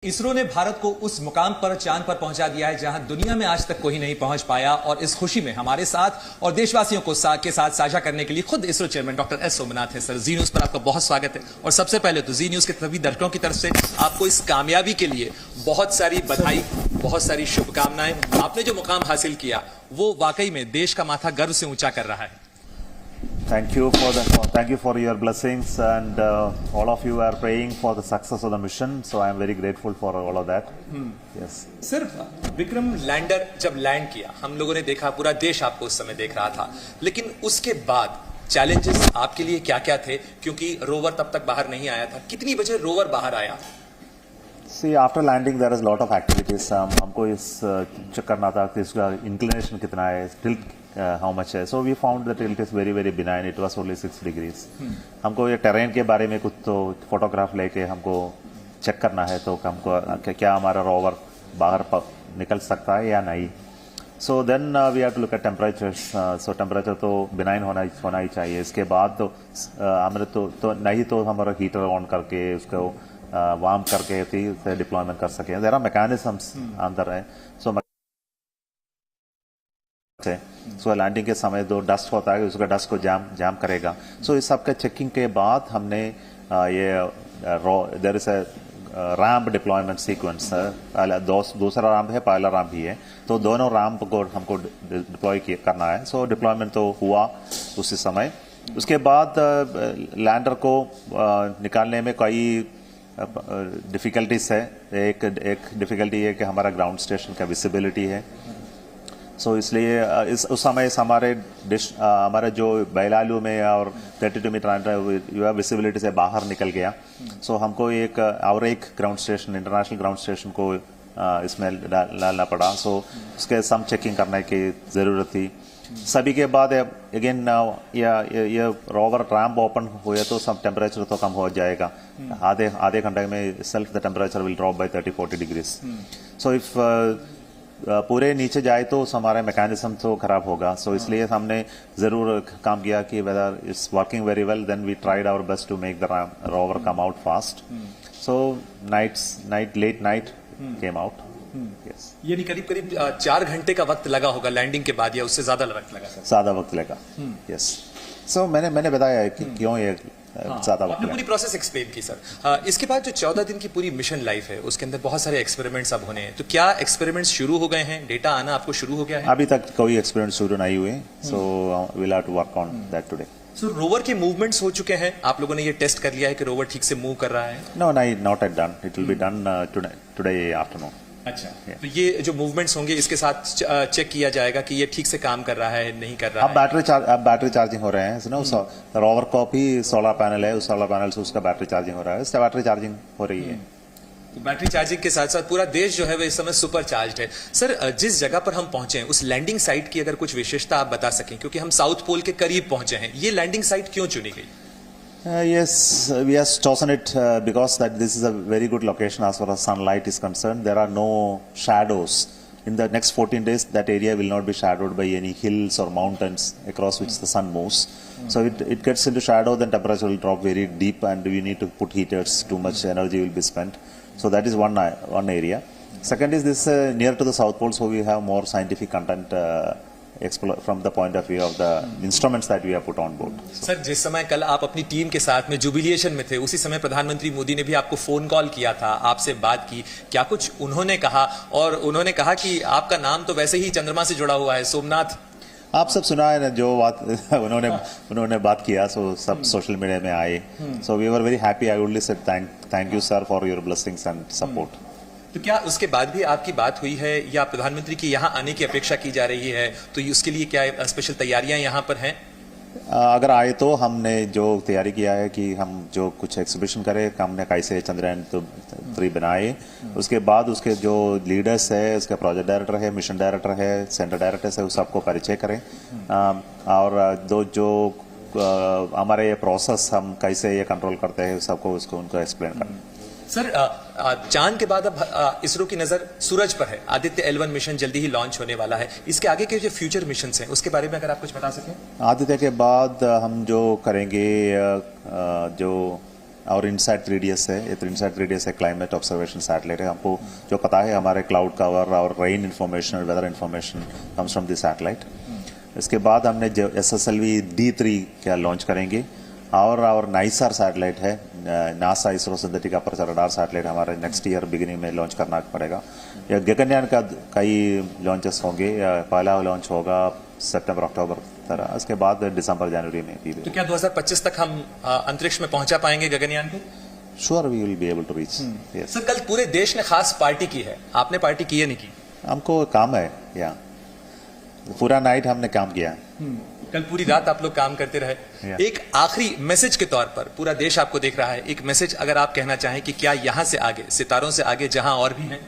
इसरो ने भारत को उस मुकाम पर चांद पर पहुंचा दिया है जहां दुनिया में आज तक कोई नहीं पहुंच पाया। और इस खुशी में हमारे साथ और देशवासियों को के साथ साझा करने के लिए खुद ISRO chairman doctor S Somnath है। सर, जी न्यूज पर आपका बहुत स्वागत है। और सबसे पहले तो जी न्यूज के सभी दर्शकों की तरफ से आपको इस कामयाबी के लिए बहुत सारी बधाई, बहुत सारी शुभकामनाएं। आपने जो मुकाम हासिल किया वो वाकई में देश का माथा गर्व से ऊंचा कर रहा है। Thank you for your blessings, and all of you are praying for the success of the mission. So I am very grateful for all of that. Yes. सिर्फ विक्रम लैंडर जब लैंड किया, हम लोगों ने देखा, पूरा देश आपको उस समय देख रहा था, लेकिन उसके बाद चैलेंजेस आपके लिए क्या-क्या थे? क्योंकि रोवर तब तक बाहर नहीं आया था। कितनी बजे रोवर बाहर आया? See, after landing there is a lot of activities. हमको इस चेक करना था कि इसका inclination कितना है, tilt how much है. So we found that tilt is very very benign. It was only 6 degrees. हमको ये terrain के बारे में कुछ तो फोटोग्राफ लेके हमको चेक करना है, तो हमको क्या हमारा रोवर बाहर निकल सकता है या नहीं. So then we have to look at temperatures. So temperature तो benign होना ही चाहिए. इसके बाद तो हमने तो नहीं तो हमारा हीटर ऑन करके उसको वार्म करके थी डिप्लॉयमेंट कर सके. देयर आर मैकेनिज्म्स अंदर है. सो लैंडिंग के समय जो डस्ट होता है उसका डस्ट को जाम करेगा. सो इस सब के चेकिंग के बाद हमने ये there is a ramp deployment sequence. दूसरा रैम्प है, पहला रैम्प भी है, तो दोनों रैम्प को हमको डिप्लॉय करना है. सो डिप्लॉयमेंट तो हुआ उसी समय. उसके बाद लैंडर को निकालने में कई डिफिकल्टीज है. एक डिफिकल्टी है कि हमारा ग्राउंड स्टेशन का विजिबिलिटी है. सो इसलिए उस समय हमारे जो बैलालू में और 32 मीटर विजिबिलिटी से बाहर निकल गया. सो हमको एक ground station, international ground station को इसमें डालना पड़ा. सो उसके सम चेकिंग करने की ज़रूरत थी. सभी के बाद अगेन ये रोवर रैम्प ओपन हुए तो सब टेम्परेचर तो कम हो जाएगा. आधे घंटे में self the temperature will drop by 30-40 degrees. So if पूरे नीचे जाए तो हमारा मैकेनिज्म तो खराब होगा. सो इसलिए हमने ज़रूर काम किया कि whether it's working very well. Then we tried our best to make the rover come out fast. So late night came out. यानी करीब 4 घंटे का वक्त लगा होगा लैंडिंग के बाद, या उससे ज्यादा वक्त लगा? ज्यादा वक्त लगा. यस. सो मैंने बताया है कि क्यों ये ज्यादा वक्त लगा. पूरी प्रोसेस एक्सप्लेन की सर. इसके बाद जो 14 दिन की पूरी मिशन लाइफ है उसके अंदर बहुत सारे एक्सपेरिमेंट्स अब होने हैं. तो क्या एक्सपेरिमेंट्स शुरू हो गए हैं? डेटा आना आपको शुरू हो गया है? अभी तक कोई एक्सपेरिमेंट शुरू नहीं हुए. So we will have to work on that today. So rover के मूवमेंट्स हो चुके हैं? आप लोगों ने ये टेस्ट कर लिया है कि रोवर ठीक से मूव कर रहा है? No, not at done. It will be done today afternoon. अच्छा. तो ये जो मूवमेंट्स होंगे इसके साथ चेक किया जाएगा कि ये ठीक से काम कर रहा है, नहीं कर रहा है. अब बैटरी चार्जिंग हो रहे हैं. रोवर को भी सोलर पैनल है, उस सोलर पैनल से उसका बैटरी चार्जिंग हो रहा है. इससे बैटरी चार्जिंग हो रही है. तो बैटरी चार्जिंग के साथ साथ पूरा देश जो है वो इस समय सुपर चार्ज है. सर, जिस जगह पर हम पहुंचे हैं उस लैंडिंग साइट की अगर कुछ विशेषता आप बता सकें, क्योंकि हम साउथ पोल के करीब पहुंचे हैं, ये लैंडिंग साइट क्यों चुनी गई? Yes, we have chosen it because that this is a very good location as far as sunlight is concerned. There are no shadows. In the next 14 days, that area will not be shadowed by any hills or mountains across which the sun moves. So it gets into shadow, then temperature will drop very deep, and we need to put heaters. Too much energy will be spent. So that is one area. Second is this near to the South Pole, so we have more scientific content. From the point of view of the instruments that we have put on board. Sir, जिस समय कल आप अपनी team के साथ में जुबिलिएशन में थे, उसी समय प्रधानमंत्री मोदी ने भी आपको फोन कॉल किया था, आपसे बात की. क्या कुछ उन्होंने कहा? और उन्होंने कहा कि आपका नाम तो वैसे ही चंद्रमा से जुड़ा हुआ है, सोमनाथ. आप सब सुना है ना जो बात उन्होंने बात किया. सो सब सोशल मीडिया में आए. So we were very happy. I would say thank you sir for your blessings and support. तो क्या उसके बाद भी आपकी बात हुई है या प्रधानमंत्री की यहाँ आने की अपेक्षा की जा रही है? तो उसके लिए क्या स्पेशल तैयारियां यहाँ पर हैं? अगर आए तो हमने जो तैयारी किया है कि हम जो कुछ एग्जीबिशन करें, हमने कैसे चंद्रयान 3 बनाए. उसके बाद उसके जो लीडर्स है, उसके प्रोजेक्ट डायरेक्टर है, मिशन डायरेक्टर है, सेंटर डायरेक्टर है, उस सबको परिचय करें. और जो हमारे ये प्रोसेस हम कैसे ये कंट्रोल करते हैं सबको उनको एक्सप्लेन करें. सर, चांद के बाद अब इसरो की नजर सूरज पर है. आदित्य L1 मिशन जल्दी ही लॉन्च होने वाला है. इसके आगे के जो फ्यूचर मिशन हैं उसके बारे में अगर आप कुछ बता सकें. आदित्य के बाद हम जो करेंगे, जो और इनसाइट 3DS है, ये तो इनसाइट 3DS है क्लाइमेट ऑब्जर्वेशन सैटेलाइट है। हमको जो पता है हमारे क्लाउड कवर और रेन इन्फॉर्मेशन और weather information comes from this satellite. इसके बाद हमने जो SSLV D3 क्या लॉन्च करेंगे और नाइसर सैटेलाइट है, NASA ISRO synthetic aperture radar satellite हमारे नेक्स्ट ईयर बिगिनिंग में लॉन्च करना पड़ेगा। या गगनयान का कई लॉन्चेस होंगे, पहला लॉन्च होगा सितंबर अक्टूबर तरह, उसके बाद दिसंबर जनवरी में भी। तो क्या 2025 तक हम अंतरिक्ष में पहुंचा पाएंगे गगनयान को? Sure we will be able to reach. Sir, कल पूरे देश ने खास पार्टी की है, आपने पार्टी की है नहीं की? हमको काम है, या पूरा नाइट हमने काम किया। कल पूरी रात आप लोग काम करते रहे। एक आखिरी मैसेज के तौर पर, पूरा देश आपको देख रहा है, एक मैसेज अगर आप कहना चाहें कि क्या यहाँ से आगे, सितारों से आगे जहां और भी हैं,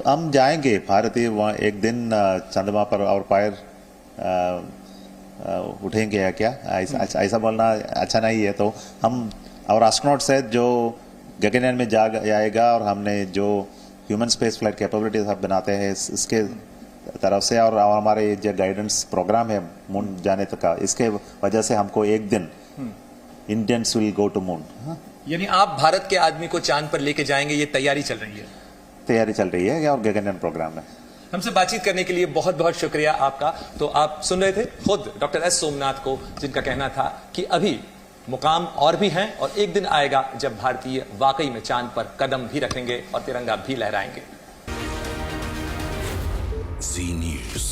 हम जाएंगे भारतीय वहाँ एक दिन चंद्रमा पर और पैर उठेंगे या क्या, ऐसा बोलना अच्छा नहीं है। तो हम और एस्ट्रोनॉट्स है जो गगनयान में जाएगा और हमने जो ह्यूमन स्पेस फ्लाइट कैपेबिलिटीज सब बनाते हैं इसके तरफ से, और हमारे जो गाइडेंस प्रोग्राम है मून जाने तक का, इसके वजह से हमको एक दिन Indians will go to moon. यानी आप भारत के आदमी को चांद पर लेके जाएंगे, ये तैयारी चल रही है? तैयारी चल रही है और गगनयान प्रोग्राम है। हमसे बातचीत करने के लिए बहुत बहुत शुक्रिया आपका। तो आप सुन रहे थे खुद डॉक्टर एस सोमनाथ को, जिनका कहना था कि अभी मुकाम और भी हैं और एक दिन आएगा जब भारतीय वाकई में चांद पर कदम भी रखेंगे और तिरंगा भी लहराएंगे। Z News।